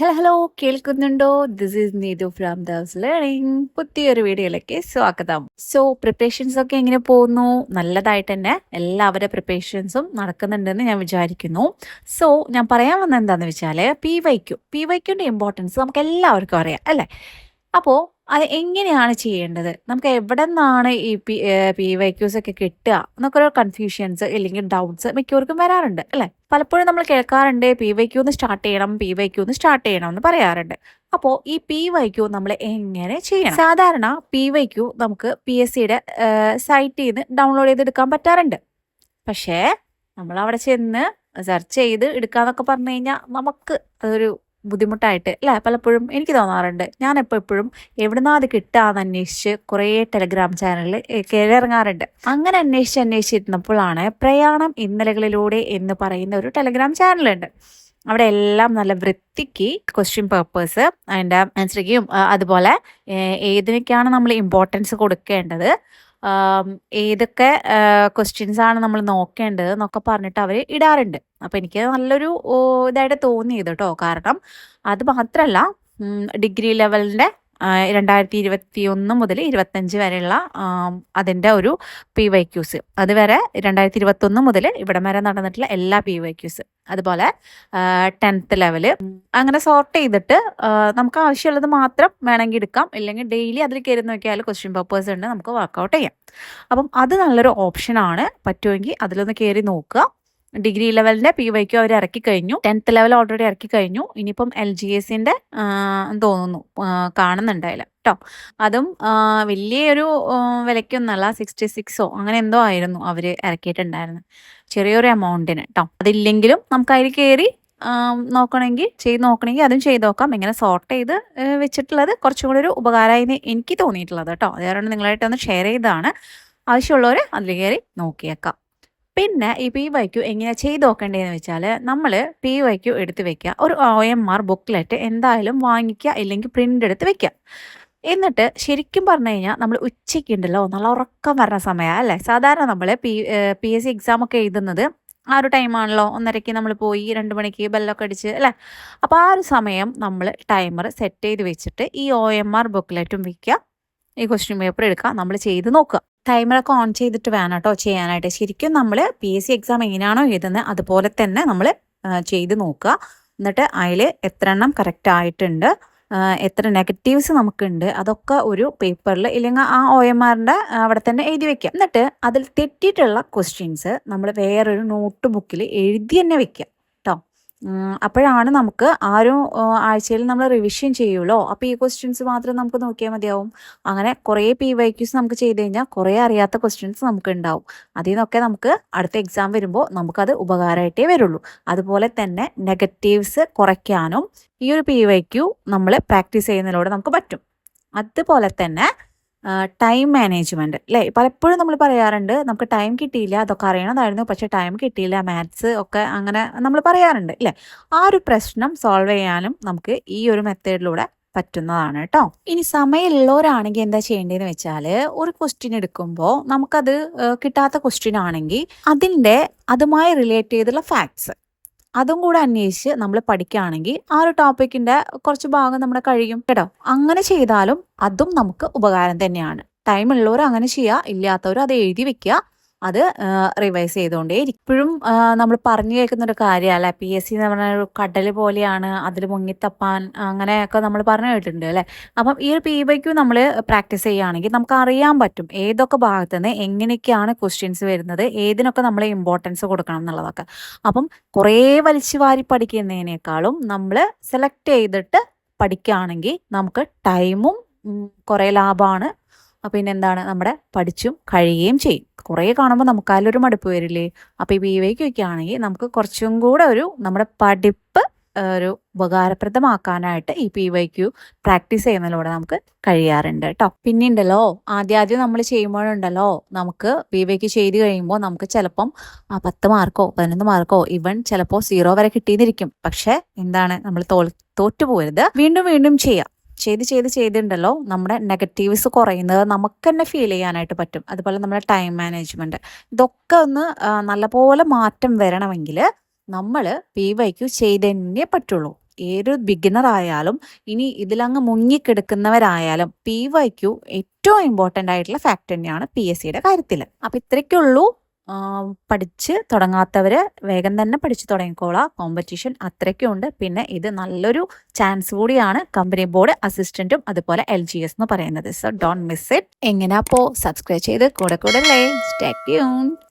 Hello hello കേൾക്കുന്നുണ്ടോ? This is Neethu from Das learning. പുതിയൊരു വീഡിയോയിലേക്ക് സ്വാഗതം. സോ പ്രിപ്പറേഷൻസ് ഒക്കെ എങ്ങനെ പോകുന്നു? നല്ലതായിട്ട് തന്നെ എല്ലാവരുടെ പ്രിപ്പറേഷൻസും നടക്കുന്നുണ്ടെന്ന് ഞാൻ വിചാരിക്കുന്നു. സോ ഞാൻ പറയാൻ വന്നത് എന്താണെന്ന് വെച്ചാൽ പി വൈക്യൂൻ്റെ ഇമ്പോർട്ടൻസ് നമുക്ക് എല്ലാവർക്കും അറിയാം അല്ലേ? അപ്പോൾ അത് എങ്ങനെയാണ് ചെയ്യേണ്ടത്? നമുക്ക് എവിടെ നിന്നാണ് ഈ പി വൈക്യൂസ് ഒക്കെ കിട്ടുക എന്നൊക്കെ ഒരു കൺഫ്യൂഷൻസ് അല്ലെങ്കിൽ ഡൗട്ട്സ് മിക്കവർക്കും വരാറുണ്ട് അല്ലേ? പലപ്പോഴും നമ്മൾ കേൾക്കാറുണ്ട് പി വൈക്യൂന്ന് സ്റ്റാർട്ട് ചെയ്യണം, പി വൈക്യൂന്ന് സ്റ്റാർട്ട് ചെയ്യണം എന്ന് പറയാറുണ്ട്. അപ്പോൾ ഈ പി വൈക്യൂ നമ്മൾ എങ്ങനെ ചെയ്യണം? സാധാരണ പി വൈക്യൂ നമുക്ക് PSCയുടെ സൈറ്റിൽ നിന്ന് ഡൗൺലോഡ് ചെയ്തെടുക്കാൻ പറ്റാറുണ്ട്. പക്ഷേ നമ്മൾ അവിടെ ചെന്ന് സെർച്ച് ചെയ്ത് എടുക്കാന്നൊക്കെ പറഞ്ഞു കഴിഞ്ഞാൽ നമുക്ക് അതൊരു ബുദ്ധിമുട്ടായിട്ട് അല്ലേ പലപ്പോഴും എനിക്ക് തോന്നാറുണ്ട്. ഞാൻ എപ്പോഴും എവിടുന്നാ അത് കിട്ടുകയെന്ന് അന്വേഷിച്ച് കുറേ ടെലഗ്രാം ചാനലിൽ കയറി ഇറങ്ങാറുണ്ട്. അങ്ങനെ അന്വേഷിച്ചിരുന്നപ്പോഴാണ് പ്രയാണം ഇന്നലകളിലൂടെ എന്ന് പറയുന്ന ഒരു ടെലഗ്രാം ചാനലുണ്ട്. അവിടെ എല്ലാം നല്ല വൃത്തിക്ക് ക്വസ്റ്റ്യൻ പേപ്പേഴ്സ് അതിൻ്റെ ആൻസറിങ്ങും അതുപോലെ ഏതിനൊക്കെയാണ് നമ്മൾ ഇമ്പോർട്ടൻസ് കൊടുക്കേണ്ടത്, ഏതൊക്കെ ക്വസ്റ്റ്യൻസ് ആണ് നമ്മൾ നോക്കേണ്ടത് എന്നൊക്കെ പറഞ്ഞിട്ട് അവർ ഇടാറുണ്ട്. അപ്പോൾ എനിക്ക് നല്ലൊരു ഇതായിട്ട് തോന്നിയത് കേട്ടോ. കാരണം അത് മാത്രമല്ല, ഡിഗ്രി ലെവലിൻ്റെ 2021 മുതൽ 25 വരെയുള്ള അതിൻ്റെ ഒരു പി വൈക്യൂസ്, അതുവരെ 2021 മുതൽ ഇവിടം വരെ നടന്നിട്ടുള്ള എല്ലാ പി വൈക്യൂസ്, അതുപോലെ 10th ലെവല്, അങ്ങനെ സോർട്ട് ചെയ്തിട്ട് നമുക്ക് ആവശ്യമുള്ളത് മാത്രം വേണമെങ്കിൽ എടുക്കാം, ഇല്ലെങ്കിൽ ഡെയിലി അതിൽ കയറി നോക്കിയാൽ ക്വസ്റ്റ്യൻ പേപ്പേഴ്സ് ഉണ്ട്, നമുക്ക് വർക്കൗട്ട് ചെയ്യാം. അപ്പം അത് നല്ലൊരു ഓപ്ഷനാണ്. പറ്റുമെങ്കിൽ അതിലൊന്ന് കയറി നോക്കുക. ഡിഗ്രി ലെവലിൻ്റെ പി വൈക്യൂ അവർ ഇറക്കി കഴിഞ്ഞു, 10th ലെവൽ ഓൾറെഡി ഇറക്കി കഴിഞ്ഞു. ഇനിയിപ്പം LGSൻ്റെ തോന്നുന്നു കാണുന്നുണ്ടായില്ല കേട്ടോ. അതും വലിയൊരു വിലയ്ക്കൊന്നല്ല, 66ഓ അങ്ങനെ എന്തോ ആയിരുന്നു അവർ ഇറക്കിയിട്ടുണ്ടായിരുന്നത്, ചെറിയൊരു എമൗണ്ടിന് കേട്ടോ. അതില്ലെങ്കിലും നമുക്ക് അതിൽ കയറി ചെയ്ത് നോക്കണമെങ്കിൽ അതും ചെയ്ത് നോക്കാം. ഇങ്ങനെ സോർട്ട് ചെയ്ത് വെച്ചിട്ടുള്ളത് കുറച്ചും കൂടി ഒരു ഉപകാരമായി എനിക്ക് തോന്നിയിട്ടുള്ളത് കേട്ടോ. അത് കാരണം നിങ്ങളായിട്ടൊന്ന് ഷെയർ ചെയ്തതാണ്. ആവശ്യമുള്ളവർ അതിൽ കയറി നോക്കിയേക്കാം. പിന്നെ ഈ പി വൈക്യൂ എങ്ങനെയാണ് ചെയ്ത് നോക്കേണ്ടതെന്ന് വെച്ചാൽ, നമ്മൾ പി വൈക്യൂ എടുത്ത് വെക്കുക. ഒരു OMR ബുക്ക്ലെറ്റ് എന്തായാലും വാങ്ങിക്കുക, ഇല്ലെങ്കിൽ പ്രിൻ്റ് എടുത്ത് വെക്കുക. എന്നിട്ട് ശരിക്കും പറഞ്ഞു കഴിഞ്ഞാൽ നമ്മൾ ഉച്ചയ്ക്കുണ്ടല്ലോ നല്ല ഉറക്കം വരുന്ന സമയമാണ് അല്ലേ? സാധാരണ നമ്മൾ PSC എക്സാം ഒക്കെ എഴുതുന്നത് ആ ഒരു ടൈമാണല്ലോ. 1:30ക്ക് നമ്മൾ പോയി 2 മണിക്ക് ബെല്ലൊക്കെ അടിച്ച് അല്ലേ? അപ്പോൾ ആ ഒരു സമയം നമ്മൾ ടൈമർ സെറ്റ് ചെയ്ത് വെച്ചിട്ട് ഈ OMR ബുക്ക്ലെറ്റും വെക്കുക, ഈ ക്വസ്റ്റ്യൻ പേപ്പർ എടുക്കുക, നമ്മൾ ചെയ്ത് നോക്കുക. ടൈമറൊക്കെ ഓൺ ചെയ്തിട്ട് വേണം കേട്ടോ ചെയ്യാനായിട്ട്. ശരിക്കും നമ്മൾ PSC എക്സാം എങ്ങനെയാണോ എഴുതുന്നത് അതുപോലെ തന്നെ നമ്മൾ ചെയ്ത് നോക്കുക. എന്നിട്ട് അതിൽ എത്ര എണ്ണം കറക്റ്റ് ആയിട്ടുണ്ട്, എത്ര നെഗറ്റീവ്സ് നമുക്കുണ്ട്, അതൊക്കെ ഒരു പേപ്പറിൽ ഇല്ലെങ്കിൽ ആ OMRൻ്റെ അവിടെ തന്നെ എഴുതി വെക്കുക. എന്നിട്ട് അതിൽ തെറ്റിയിട്ടുള്ള ക്വസ്റ്റ്യൻസ് നമ്മൾ വേറൊരു നോട്ട് ബുക്കിൽ എഴുതി തന്നെ വെക്കുക കേട്ടോ. അപ്പോഴാണ് നമുക്ക് ആ ഒരു ആഴ്ചയിൽ നമ്മൾ റിവിഷൻ ചെയ്യുമല്ലോ. അപ്പോൾ ഈ ക്വസ്റ്റ്യൻസ് മാത്രം നമുക്ക് നോക്കിയാൽ മതിയാവും. അങ്ങനെ കുറേ പി വൈക്യൂസ് നമുക്ക് ചെയ്ത് കഴിഞ്ഞാൽ കുറേ അറിയാത്ത ക്വസ്റ്റ്യൻസ് നമുക്ക് ഉണ്ടാവും. അതിൽ നിന്നൊക്കെ നമുക്ക് അടുത്ത എക്സാം വരുമ്പോൾ നമുക്കത് ഉപകാരമായിട്ടേ വരുള്ളൂ. അതുപോലെ തന്നെ നെഗറ്റീവ്സ് കുറയ്ക്കാനും ഈ ഒരു പി വൈക്യൂ നമ്മൾ പ്രാക്ടീസ് ചെയ്യുന്നതിലൂടെ നമുക്ക് പറ്റും. അതുപോലെ തന്നെ ടൈം മാനേജ്മെൻറ്റ് അല്ലേ? പലപ്പോഴും നമ്മൾ പറയാറുണ്ട് നമുക്ക് ടൈം കിട്ടിയില്ല, അതൊക്കെ അറിയണമായിരുന്നു പക്ഷേ ടൈം കിട്ടിയില്ല, മാത്സ് ഒക്കെ അങ്ങനെ നമ്മൾ പറയാറുണ്ട് അല്ലേ? ആ ഒരു പ്രശ്നം സോൾവ് ചെയ്യാനും നമുക്ക് ഈ ഒരു മെത്തേഡിലൂടെ പറ്റുന്നതാണ് കേട്ടോ. ഇനി സമയമുള്ളവരാണെങ്കിൽ എന്താ ചെയ്യേണ്ടതെന്ന് വെച്ചാൽ, ഒരു ക്വസ്റ്റ്യൻ എടുക്കുമ്പോൾ നമുക്കത് കിട്ടാത്ത ക്വസ്റ്റ്യൻ ആണെങ്കിൽ അതിൻ്റെ അതുമായി റിലേറ്റ് ചെയ്തുള്ള ഫാക്ട്സ് അതും കൂടെ അന്വേഷിച്ച് നമ്മൾ പഠിക്കുകയാണെങ്കിൽ ആ ഒരു ടോപ്പിക്കിൻ്റെ കുറച്ച് ഭാഗം നമ്മുടെ കഴിയും കേട്ടോ. അങ്ങനെ ചെയ്താലും അതും നമുക്ക് ഉപകാരം തന്നെയാണ്. ടൈം ഉള്ളവർ അങ്ങനെ ചെയ്യുക, ഇല്ലാത്തവർ അത് എഴുതി വെക്കുക, അത് റിവൈസ് ചെയ്തുകൊണ്ടേ ഇപ്പോഴും നമ്മൾ പറഞ്ഞു കേൾക്കുന്നൊരു കാര്യമല്ല, PSC എന്ന് പറഞ്ഞ ഒരു കടൽ പോലെയാണ്, അതിൽ മുങ്ങിത്തപ്പാൻ അങ്ങനെയൊക്കെ നമ്മൾ പറഞ്ഞു കേട്ടിട്ടുണ്ട് അല്ലേ? അപ്പം ഈ ഒരു പി നമ്മൾ പ്രാക്ടീസ് ചെയ്യുകയാണെങ്കിൽ നമുക്ക് അറിയാൻ പറ്റും ഏതൊക്കെ ഭാഗത്തു നിന്ന് എങ്ങനെയൊക്കെയാണ് ക്വസ്റ്റ്യൻസ് വരുന്നത്, ഏതിനൊക്കെ നമ്മൾ ഇമ്പോർട്ടൻസ് കൊടുക്കണം എന്നുള്ളതൊക്കെ. അപ്പം കുറേ വലിച്ചു വാരി പഠിക്കുന്നതിനേക്കാളും നമ്മൾ സെലക്ട് ചെയ്തിട്ട് പഠിക്കുകയാണെങ്കിൽ നമുക്ക് ടൈമും കുറേ ലാഭമാണ്. പിന്നെ എന്താണ്, നമ്മുടെ പഠിച്ചും കഴിയുകയും ചെയ്യും. കുറേ കാണുമ്പോൾ നമുക്ക് അതിലൊരു മടുപ്പ് വരില്ലേ? അപ്പോൾ ഈ പി ഒക്കെ ആണെങ്കിൽ നമുക്ക് കുറച്ചും കൂടെ നമ്മുടെ പഠിപ്പ് ഒരു ഉപകാരപ്രദമാക്കാനായിട്ട് ഈ പി പ്രാക്ടീസ് ചെയ്യുന്നതിലൂടെ നമുക്ക് കഴിയാറുണ്ട് കേട്ടോ. പിന്നെ ഉണ്ടല്ലോ, ആദ്യം നമ്മൾ ചെയ്യുമ്പോഴുണ്ടല്ലോ നമുക്ക് പി ചെയ്ത് കഴിയുമ്പോൾ നമുക്ക് ചിലപ്പം 10 മാർക്കോ 11 മാർക്കോ ഇവൻ ചിലപ്പോൾ 0 വരെ കിട്ടിയെന്നിരിക്കും. പക്ഷേ എന്താണ്, നമ്മൾ തോറ്റു പോകരുത്, വീണ്ടും വീണ്ടും ചെയ്യാം. ചെയ്തിട്ടുണ്ടല്ലോ നമ്മുടെ നെഗറ്റീവ്സ് കുറയുന്നത് നമുക്ക് തന്നെ ഫീൽ ചെയ്യാനായിട്ട് പറ്റും. അതുപോലെ നമ്മുടെ ടൈം മാനേജ്മെൻറ്റ്, ഇതൊക്കെ ഒന്ന് നല്ലപോലെ മാറ്റം വരണമെങ്കിൽ നമ്മൾ പി ചെയ്തേ പറ്റുള്ളൂ. ഏതൊരു ബിഗിനർ ആയാലും ഇനി ഇതിലങ്ങ് മുങ്ങിക്കിടക്കുന്നവരായാലും PYQ ഏറ്റവും ഇമ്പോർട്ടൻ്റ് ആയിട്ടുള്ള ഫാക്ട് തന്നെയാണ് PSCയുടെ കാര്യത്തിൽ. അപ്പം ഇത്രയ്ക്കുള്ളൂ. പഠിച്ച് തുടങ്ങാത്തവർ വേഗം തന്നെ പഠിച്ചു തുടങ്ങിക്കോളാം. കോമ്പറ്റീഷൻ അത്രയ്ക്കുണ്ട്. പിന്നെ ഇത് നല്ലൊരു ചാൻസ് കൂടിയാണ് കമ്പനി ബോർഡ് അസിസ്റ്റന്റും അതുപോലെ LGS എന്ന് പറയുന്നത്. So don't miss it. എങ്ങനെയാ അപ്പോൾ സബ്സ്ക്രൈബ് ചെയ്ത് കൂടെ അല്ലേ. Stay tuned.